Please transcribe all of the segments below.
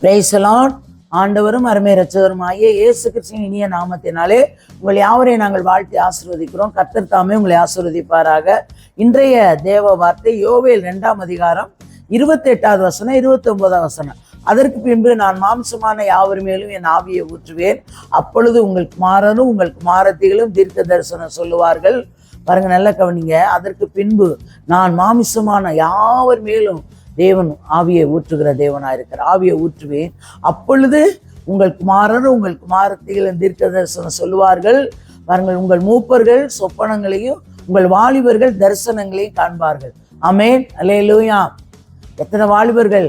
Praise the Lord. ஆண்டவரும் அருமை இரட்சகருமாகிய இயேசு கிறிஸ்துவின் இனிய நாமத்தினாலே உங்கள் யாவரையும் நாங்கள் வாழ்த்தி ஆசீர்வதிக்கிறோம். கர்த்தர் தாமே உங்களை ஆசீர்வதிப்பாராக. இன்றைய தேவ வார்த்தை யோவேல் 2ஆம் அதிகாரம் 28வது வசனம் 29வது வசனம். அதற்கு பின்பு நான் மாம்சமான யாவர் மேலும் என் ஆவியை ஊற்றுவேன், அப்பொழுது உங்கள் குமாரனும் உங்கள் குமாரத்திகளும் தீர்க்க தரிசனம் சொல்லுவார்கள். பாருங்க, நல்ல கவனிங்க. அதற்கு பின்பு நான் மாம்சமான யாவர் மேலும் தேவன் ஆவியை ஊற்றுகிற தேவனாக இருக்கிற ஆவியை ஊற்றுவேன், அப்பொழுது உங்கள் குமாரனும் உங்கள் குமாரத்திகளும் தீர்க்க தரிசனம் சொல்லுவார்கள். பாருங்கள், உங்கள் மூப்பர்கள் சொப்பனங்களையும் உங்கள் வாலிபர்கள் தரிசனங்களையும் காண்பார்கள். ஆமென், அல்லேலூயா. எத்தனை வாலிபர்கள்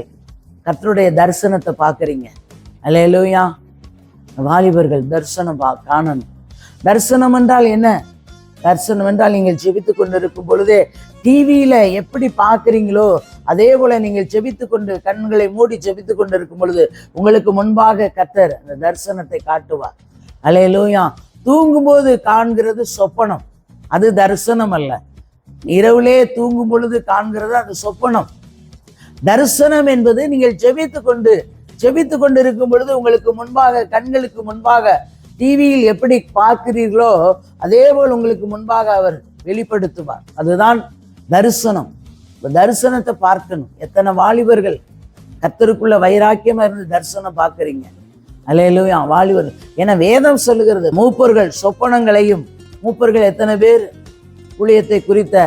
கர்த்தருடைய தரிசனத்தை பார்க்குறீங்க? அல்லேலூயா. வாலிபர்கள் தரிசனம் காணணும். தரிசனம் என்றால் என்ன? தரிசனம் என்றால் நீங்கள் ஜெபித்து கொண்டு இருக்கும் பொழுதே டிவியில எப்படி பார்க்குறீங்களோ அதே போல நீங்கள் ஜெபித்து கொண்டு கண்களை மூடி ஜெபித்து கொண்டு இருக்கும் பொழுது உங்களுக்கு முன்பாக கர்த்தர் அந்த தரிசனத்தை காட்டுவார். அல்லேலூயா. தூங்கும்போது காண்கிறது சொப்பனம், அது தரிசனம் அல்ல. இரவுலே தூங்கும் பொழுது காண்கிறது அது சொப்பனம். தரிசனம் என்பது நீங்கள் ஜெபித்து கொண்டு இருக்கும் பொழுது உங்களுக்கு முன்பாக, கண்களுக்கு முன்பாக டிவியில் எப்படி பார்க்கிறீர்களோ அதே போல் உங்களுக்கு முன்பாக அவர் வெளிப்படுத்துவார். அதுதான் தரிசனம். தரிசனத்தை பார்க்கணும். எத்தனை வாலிபர்கள் கர்த்தருக்குள்ள வைராக்கியமா இருந்து தரிசனம் பார்க்குறீங்க? அல்லேலூயா. வாலிபர்கள் என வேதம் சொல்லுகிறது. மூப்பர்கள் சொப்பனங்களையும், மூப்பர்கள் எத்தனை பேர் ஊழியத்தை குறித்த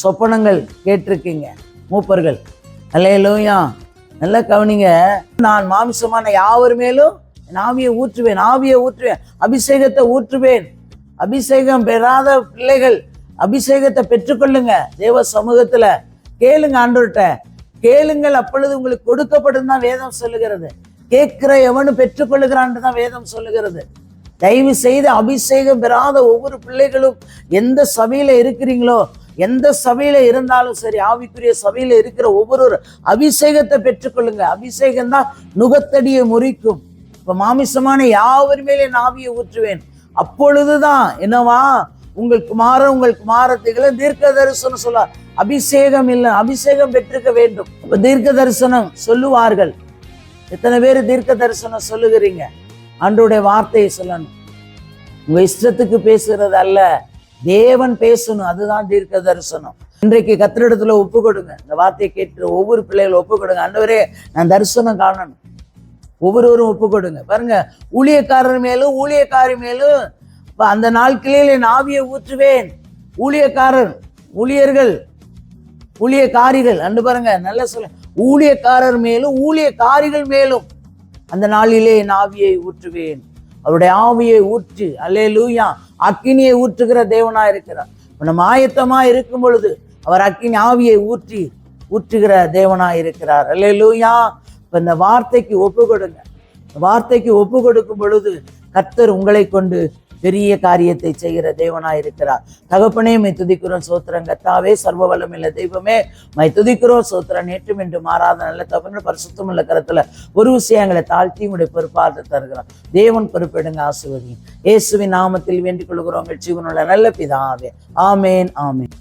சொப்பனங்கள் கேட்டிருக்கீங்க? மூப்பர்கள். அல்லேலூயா. நல்ல கவனிங்க. நான் மாம்சமான யாவர் மேலும் ஆவியை ஊற்றுவேன், ஆவியை ஊற்றுவேன், அபிஷேகத்தை ஊற்றுவேன். அபிஷேகம் பெறாத பிள்ளைகள் அபிஷேகத்தை பெற்றுக்கொள்ளுங்க. தேவ சமூகத்துல கேளுங்க, ஆண்டவர்கிட்ட கேளுங்கள், அப்பொழுது உங்களுக்கு கொடுக்கப்படும் தான் வேதம் சொல்லுகிறது. கேட்கிற எவனும் பெற்றுக்கொள்ளுகிறான்னு தான் வேதம் சொல்லுகிறது. தயவு செய்து அபிஷேகம் பெறாத ஒவ்வொரு பிள்ளைகளும் எந்த சபையில இருக்கிறீங்களோ, எந்த சபையில இருந்தாலும் சரி, ஆவிக்குரிய சபையில இருக்கிற ஒவ்வொரு அபிஷேகத்தை பெற்றுக்கொள்ளுங்க. அபிஷேகம் தான் நுகத்தடியை முறிக்கும். இப்ப மாமிசமான யாவர் மேலே ஆவியை ஊற்றுவேன், அப்பொழுதுதான் என்னவா உங்கள் குமாரன் உங்கள் குமாரத்திகளை தீர்க்க தரிசனம் சொல்ல. அபிஷேகம் இல்லை, அபிஷேகம் பெற்றிருக்க வேண்டும். இப்ப தீர்க்க தரிசனம் சொல்லுவார்கள். எத்தனை பேர் தீர்க்க தரிசனம் சொல்லுகிறீங்க? ஆண்டவருடைய வார்த்தையை சொல்லணும். உங்க இஷ்டத்துக்கு பேசுறது அல்ல, தேவன் பேசணும். அதுதான் தீர்க்க தரிசனம். இன்றைக்கு கர்த்தரிடத்துல ஒப்பு கொடுங்க. இந்த வார்த்தையை கேட்டு ஒவ்வொரு பிள்ளைகளும் ஒப்பு கொடுங்க. ஆண்டவரே, நான் தரிசனம் காணணும். ஒவ்வொருவரும் ஒப்பு கொடுங்க. பாருங்க, ஊழியக்காரர் மேலும் ஊழியக்காரி மேலும் அந்த நாட்களில் என் ஆவியை ஊற்றுவேன். ஊழியக்காரர், ஊழியர்கள், ஊழியக்காரிகள் அன்று பாருங்க, நல்ல சொல்ல, ஊழியக்காரர் மேலும் ஊழியக்காரிகள் மேலும் அந்த நாளிலே என் ஆவியை ஊற்றுவேன். அவருடைய ஆவியை ஊற்றி, அல்லேலூயா, அக்கினியை ஊற்றுகிற தேவனா இருக்கிறார். நம்ம ஆயத்தமா இருக்கும் பொழுது அவர் அக்கினி ஆவியை ஊற்றுகிற தேவனா இருக்கிறார். அல்லேலூயா. இப்ப இந்த வார்த்தைக்கு ஒப்பு கொடுங்க. வார்த்தைக்கு ஒப்பு கொடுக்கும் பொழுது கர்த்தர் உங்களை கொண்டு பெரிய காரியத்தை செய்கிற தேவனாய் இருக்கிறார். தகப்பனே, மை துதிக்கிறோம், சோத்திரம். கர்த்தாவே, சர்வ வல்லமையுள்ள தெய்வமே, மை துதிக்கிறோம், சோத்திரம். நேற்றும் என்று மாறாத நல்ல தகப்பனே, பரிசுத்தம் உள்ள கரத்துல ஒரு விஷயங்களை தாழ்த்தி உங்களுடைய பொறுப்பாக தருகிறோம். தேவன் பொறுப்பெடுங்க, ஆசீர்வதியும். இயேசுவின் நாமத்தில் வேண்டிக் கொள்கிறோம், ஜீவனுள்ள நல்ல பிதாவே. ஆமேன், ஆமேன்.